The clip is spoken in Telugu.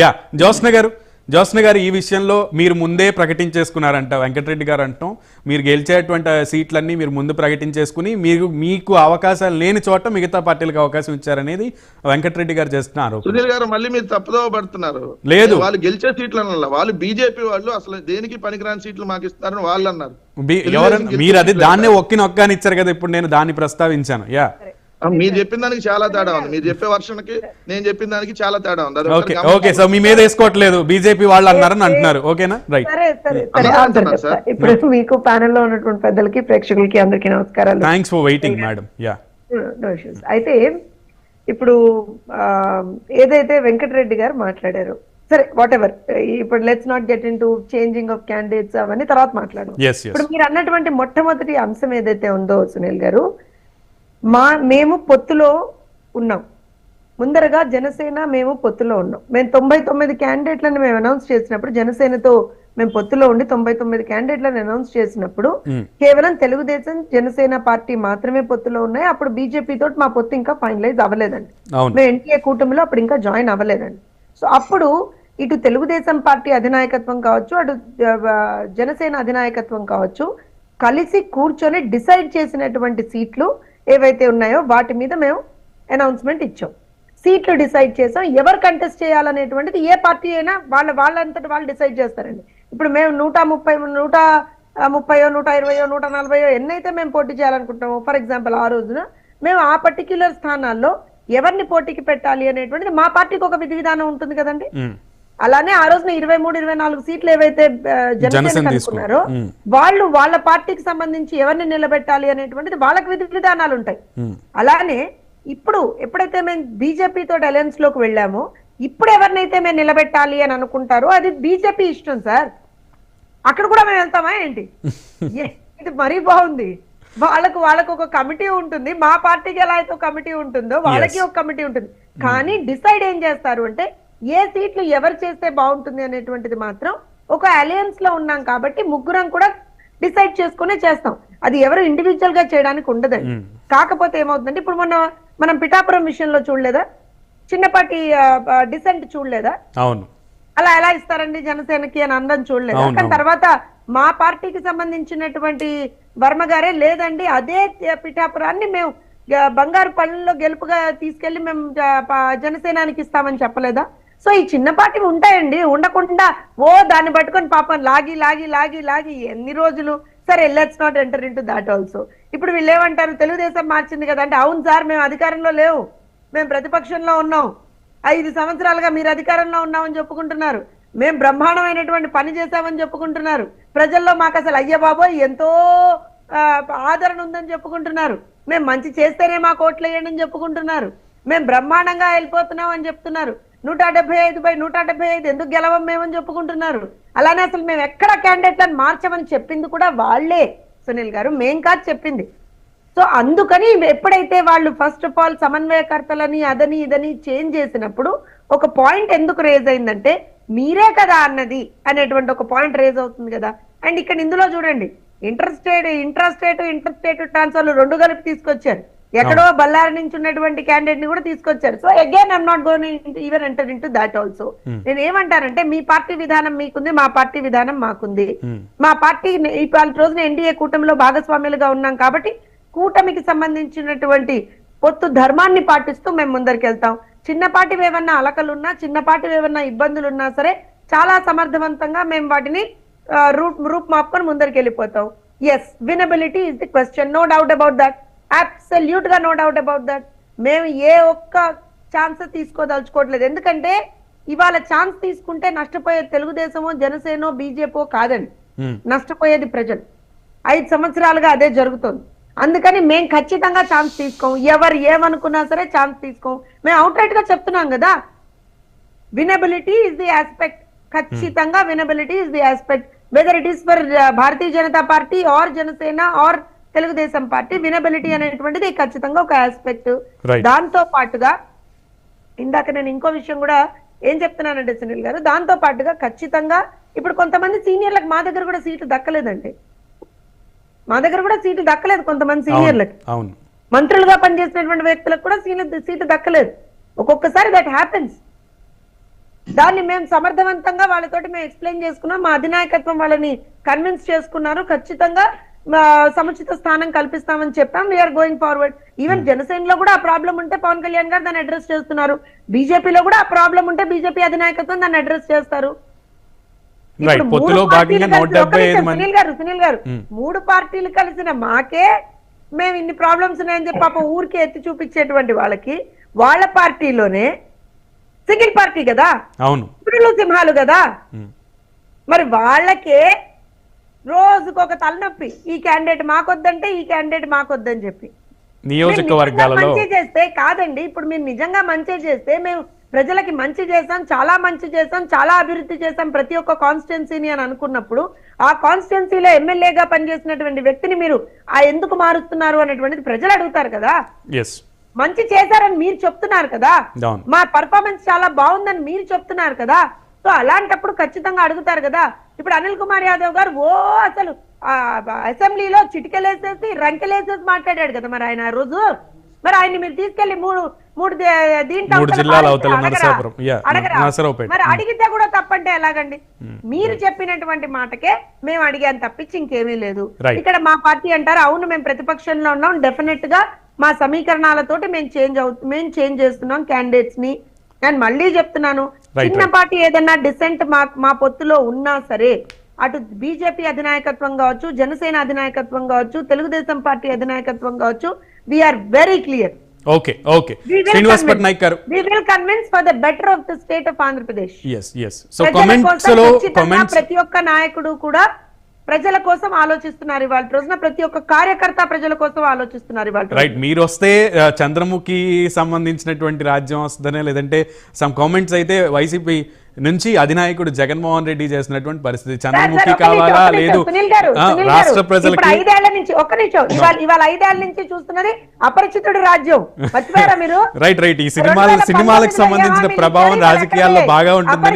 యా జోస్న గారు ఈ విషయంలో మీరు ముందే ప్రకటించేసుకున్నారంట వెంకటరెడ్డి గారు అంటాం. మీరు గెలిచేటువంటి సీట్లన్నీ మీరు ముందు ప్రకటించేసుకుని మీకు అవకాశాలు లేని చోట మిగతా పార్టీలకు అవకాశం ఇచ్చారనేది వెంకటరెడ్డి గారు చేస్తున్నారు. సునీల్ గారు మళ్ళీ మీరు తప్పుదోవ పడుతున్నారు. లేదు, వాళ్ళు గెలిచే సీట్లు అన్న వాళ్ళు బీజేపీ వాళ్ళు అసలు దేనికి పనికిరాని సీట్లు మాకు ఇస్తారని వాళ్ళు అన్నారు. మీరు అది దాన్నే ఒక్కని ఇచ్చారు కదా. ఇప్పుడు నేను దాన్ని ప్రస్తావించాను. యా మీరు చెప్పిన దానికి చాలా తేడా ఉంది. మీరు చెప్పే వర్షన్కి నేను చెప్పిన దానికి చాలా తేడా ఉంది. ఓకే, సో మీ మీద వేసుకోవట్లేదు, బీజేపీ వాళ్ళు అన్నారని అంటున్నారు. ఓకేనా? రైట్. ఇప్పుడు మీకు ప్యానెల్ లో ఉన్నటువంటి పెద్దలకి ప్రేక్షకులకి అందరికీ నమస్కారాలు. Thanks for waiting madam. Yeah అయితే ఇప్పుడు ఏదైతే వెంకటరెడ్డి గారు మాట్లాడారు, సరే వాట్ ఎవర్, ఇప్పుడు let's not get in to changing of candidates అవన్నీ తర్వాత మాట్లాడడం. ఇప్పుడు మీరు అన్నటువంటి మొట్టమొదటి అంశం ఏదైతే ఉందో సునీల్ గారు, మేము పొత్తులో ఉన్నాం. ముందరగా జనసేన మేము పొత్తులో ఉన్నాం. మేము 99 క్యాండిడేట్లను మేము అనౌన్స్ చేసినప్పుడు, జనసేనతో మేము పొత్తులో ఉండి 99 క్యాండిడేట్లను అనౌన్స్ చేసినప్పుడు కేవలం తెలుగుదేశం జనసేన పార్టీ మాత్రమే పొత్తులో ఉన్నాయి. అప్పుడు బీజేపీ తోటి మా పొత్తు ఇంకా ఫైనలైజ్ అవ్వలేదండి. మేము ఎన్టీఏ కూటమిలో అప్పుడు ఇంకా జాయిన్ అవ్వలేదండి. సో అప్పుడు ఇటు తెలుగుదేశం పార్టీ అధినాయకత్వం కావచ్చు, అటు జనసేన అధినాయకత్వం కావచ్చు, కలిసి కూర్చొని డిసైడ్ చేసినటువంటి సీట్లు ఏవైతే ఉన్నాయో వాటి మీద మేము అనౌన్స్మెంట్ ఇచ్చాం. సీట్లు డిసైడ్ చేసాం. ఎవరు కంటెస్ట్ చేయాలనేటువంటిది ఏ పార్టీ అయినా వాళ్ళంతటి వాళ్ళు డిసైడ్ చేస్తారండి. ఇప్పుడు మేము 130, 120, 120, 140 ఎన్నైతే మేము పోటీ చేయాలనుకుంటామో, ఫర్ ఎగ్జాంపుల్ ఆ రోజున మేము ఆ పర్టిక్యులర్ స్థానాల్లో ఎవరిని పోటీకి పెట్టాలి అనేటువంటిది మా పార్టీకి ఒక విధి విధానం ఉంటుంది కదండి. అలానే ఆ రోజున 23, 24 సీట్లు ఏవైతే జనసేన అనుకున్నారో వాళ్ళు వాళ్ళ పార్టీకి సంబంధించి ఎవరిని నిలబెట్టాలి అనేటువంటిది వాళ్ళకి విధి విధానాలు ఉంటాయి. అలానే ఇప్పుడు ఎప్పుడైతే మేము బీజేపీ తోటి అలయన్స్ లోకి వెళ్ళామో, ఇప్పుడు ఎవరినైతే మేము నిలబెట్టాలి అని అనుకుంటారో అది బీజేపీ ఇష్టం సార్. అక్కడ కూడా మేము వెళ్తామా ఏంటి? ఇది మరీ బాగుంది. వాళ్ళకు ఒక కమిటీ ఉంటుంది. మా పార్టీకి ఎలా అయితే ఒక కమిటీ ఉంటుందో వాళ్ళకి ఒక కమిటీ ఉంటుంది. కానీ డిసైడ్ ఏం చేస్తారు అంటే ఏ సీట్లు ఎవరు చేస్తే బాగుంటుంది అనేటువంటిది మాత్రం ఒక అలయన్స్ లో ఉన్నాం కాబట్టి ముగ్గురం కూడా డిసైడ్ చేసుకునే చేస్తాం. అది ఎవరు ఇండివిజువల్ గా చేయడానికి ఉండదండి. కాకపోతే ఏమవుతుందంటే ఇప్పుడు మనం పిఠాపురం విషయంలో చూడలేదా, చిన్నపాటి డిసెంట్ చూడలేదా? అవును, అలా ఎలా ఇస్తారండి జనసేనకి అని అందరం చూడలేదా? కానీ తర్వాత మా పార్టీకి సంబంధించినటువంటి వర్మ గారే లేదండి అదే పిఠాపురాన్ని మేము బంగారు పళ్ళలో గెలుపుగా తీసుకెళ్లి మేము జనసేనానికి ఇస్తామని చెప్పలేదా? సో ఈ చిన్నపాటి ఉంటాయండి, ఉండకుండా దాన్ని పట్టుకొని పాపం లాగి లాగి లాగి లాగి ఎన్ని రోజులు. సరే, let's not enter into that also. ఇప్పుడు వీళ్ళు ఏమంటారు, తెలుగుదేశం మార్చింది కదా అంటే, అవును సార్ మేము అధికారంలో లేవు, మేము ప్రతిపక్షంలో ఉన్నాం, 5 సంవత్సరాలుగా మీరు అధికారంలో ఉన్నామని చెప్పుకుంటున్నారు, మేము బ్రహ్మాండమైనటువంటి పని చేశామని చెప్పుకుంటున్నారు, ప్రజల్లో మాకు అసలు అయ్య బాబోయ్ ఎంతో ఆదరణ ఉందని చెప్పుకుంటున్నారు, మేము మంచి చేస్తేనే మాకు ఓట్లు వేయండి అని చెప్పుకుంటున్నారు, మేము బ్రహ్మాండంగా వెళ్ళిపోతున్నాం అని చెప్తున్నారు, 175/175 ఎందుకు గెలవం మేమని చెప్పుకుంటున్నారు. అలానే అసలు మేము ఎక్కడ క్యాండిడేట్లను మార్చమని చెప్పింది కూడా వాళ్లే సునీల్ గారు, మేం కాదు చెప్పింది. సో అందుకని ఎప్పుడైతే వాళ్ళు ఫస్ట్ ఆఫ్ ఆల్ సమన్వయకర్తలని అదని ఇదని చేంజ్ చేసినప్పుడు ఒక పాయింట్ ఎందుకు రేజ్ అయిందంటే మీరే కదా అన్నది అనేటువంటి ఒక పాయింట్ రేజ్ అవుతుంది కదా. అండ్ ఇక్కడ ఇందులో చూడండి, ఇంట్రాస్టేట్ ట్రాన్స్ఫర్లు 2 కలిపి తీసుకొచ్చారు. ఎక్కడో బళ్ళారి నుంచి ఉన్నటువంటి క్యాండిడేట్ ని కూడా తీసుకొచ్చారు. So again I'm not going even enter into that also. నేను ఏమంటానంటే మీ పార్టీ విధానం మీకుంది, మా పార్టీ విధానం మాకుంది. మా పార్టీ ఇవాళ రోజున ఎన్డీఏ కూటమిలో భాగస్వామ్యులుగా ఉన్నాం కాబట్టి కూటమికి సంబంధించినటువంటి పొత్తు ధర్మాన్ని పాటిస్తూ మేము ముందరికి వెళ్తాం. చిన్నపాటివి ఏమన్నా అలకలున్నా, చిన్నపాటివి ఏమన్నా ఇబ్బందులున్నా సరే చాలా సమర్థవంతంగా మేము వాటిని రూప్ మాపుకొని ముందరికి వెళ్ళిపోతాం. Yes, winnability is the question, no doubt about that, absolute గా నో డౌట్ అబౌట్ దట్. మేము ఏ ఒక్క ఛాన్స్ తీసుకోదలుచుకోవట్లేదు. ఎందుకంటే ఇవాళ ఛాన్స్ తీసుకుంటే నష్టపోయేది తెలుగుదేశమో జనసేనో బీజేపీ కాదండి, నష్టపోయేది ప్రజలు. 5 సంవత్సరాలుగా అదే జరుగుతుంది. అందుకని మేము ఖచ్చితంగా ఛాన్స్ తీసుకోం. ఎవరు ఏమనుకున్నా సరే ఛాన్స్ తీసుకోం. మేము అవుట్ రైట్ గా చెప్తున్నాం కదా, వినబిలిటీ ఇస్ ది ఆస్పెక్ట్. ఖచ్చితంగా winnability is the aspect, whether it is for Bharatiya Janata Party or Janasena or Telugu Desam Party. Winnability అనేటువంటిది ఖచ్చితంగా ఒక ఆస్పెక్ట్. దాంతో పాటుగా ఇందాక నేను ఇంకో విషయం కూడా ఏం చెప్తున్నానంటే సునీల్ గారు, దాంతో పాటుగా ఖచ్చితంగా ఇప్పుడు కొంతమంది సీనియర్లకు మా దగ్గర కూడా సీట్లు దక్కలేదండి. మా దగ్గర కూడా సీట్లు దక్కలేదు కొంతమంది సీనియర్లకి. మంత్రులుగా పనిచేసినటువంటి వ్యక్తులకు కూడా సీట్లు దక్కలేదు. ఒక్కొక్కసారి దట్ హ్యాపెన్స్. దాన్ని మేము సమర్థవంతంగా వాళ్ళతోటి మేము ఎక్స్ప్లెయిన్ చేసుకున్నాం. మా అధినాయకత్వం వాళ్ళని కన్విన్స్ చేసుకున్నారు. ఖచ్చితంగా సముచిత స్థానం కల్పిస్తామని చెప్పాం. We are going forward. ఈవెన్ జనసేనలో కూడా ఆ ప్రాబ్లం ఉంటే పవన్ కళ్యాణ్ గారు దాన్ని అడ్రస్ చేస్తున్నారు. బీజేపీలో కూడా ఆ ప్రాబ్లం ఉంటే బీజేపీ అధినాయకత్వం దాన్ని అడ్రస్ చేస్తారు. సునీల్ గారు 3 పార్టీలు కలిసిన మాకే మేము ఇన్ని ప్రాబ్లమ్స్ ఉన్నాయని చెప్పి పాప ఊరికి ఎత్తి చూపించేటువంటి వాళ్ళకి వాళ్ళ పార్టీలోనే సింగిల్ పార్టీ కదా, అవును, సింహాలు కదా, మరి వాళ్ళకే రోజుకొక తలనొప్పి. ఈ క్యాండిడేట్ మాకొద్దంటే ఈ క్యాండిడేట్ మాకొద్దని చెప్పి నియోజకవర్గాలలో మంచి చేస్తే కాదండి. ఇప్పుడు మీరు నిజంగా మంచి చేస్తే మేము ప్రజలకి మంచి చేశాం, చాలా మంచి చేశాం, చాలా అభివృద్ధి చేశాం ప్రతి ఒక్క కాన్స్టిట్యున్సీని అని అనుకున్నప్పుడు ఆ కాన్స్టిట్యున్సీలో ఎమ్మెల్యేగా పనిచేసినటువంటి వ్యక్తిని మీరు ఎందుకు మారుస్తున్నారు అనేటువంటిది ప్రజలు అడుగుతారు కదా. మంచి చేశారని మీరు చెప్తున్నారు కదా, మా పర్ఫార్మెన్స్ చాలా బాగుందని మీరు చెప్తున్నారు కదా. సో అలాంటప్పుడు ఖచ్చితంగా అడుగుతారు కదా. ఇప్పుడు అనిల్ కుమార్ యాదవ్ గారు అసలు అసెంబ్లీలో చిటికెలేసేసి రంకెలేసేసి మాట్లాడాడు కదా. మరి ఆయన రోజు మరి ఆయన్ని మీరు తీసుకెళ్లి మూడు మరి అడిగితే కూడా తప్పంటే ఎలాగండి? మీరు చెప్పినటువంటి మాటకే మేము అడిగాను తప్పించి ఇంకేమీ లేదు. ఇక్కడ మా పార్టీ అంటారు అవును మేము ప్రతిపక్షంలో ఉన్నాం, డెఫినెట్ గా మా సమీకరణాలతోటి మేము చేంజ్ చేస్తున్నాం క్యాండిడేట్స్ ని. నేను మళ్ళీ చెప్తున్నాను, చిన్న పార్టీ ఏదన్నా డిసెంట్ మా పొత్తులో ఉన్నా సరే అటు బీజేపీ అధినాయకత్వం కావచ్చు, జనసేన అధినాయకత్వం కావచ్చు, తెలుగుదేశం పార్టీ అధినాయకత్వం కావచ్చు, we're very clear. Okay okay Srinivas Patnaik గారు, we will convince for the better of the state of Andhra Pradesh. yes so comments ప్రతి ఒక్క నాయకుడు కూడా ప్రజల కోసం ఆలోచిస్తున్నారు. ఇవాళ రోజున ప్రతి ఒక్క కార్యకర్త ప్రజల కోసం ఆలోచిస్తున్నారు. ఇవాళ రైట్, మీరు వస్తే చంద్రముఖి సంబంధించినటువంటి రాజ్యం వస్తుందనే, లేదంటే సమ్ కామెంట్స్ అయితే వైసీపీ నుంచి అధినాయకుడు జగన్మోహన్ రెడ్డి చేసినటువంటి పరిస్థితి, చంద్రముఖి కావాలా లేదు రాష్ట్ర ప్రజలకి 5 ఏళ్ల నుంచి ఇవాళ 5 ఏళ్ల నుంచి చూస్తున్నది అపరిచితుడి రాజ్యం. మర్చిపోయారా మీరు? రైట్ ఈ సినిమాలకు సంబంధించిన ప్రభావం రాజకీయాల్లో బాగా ఉంటుందని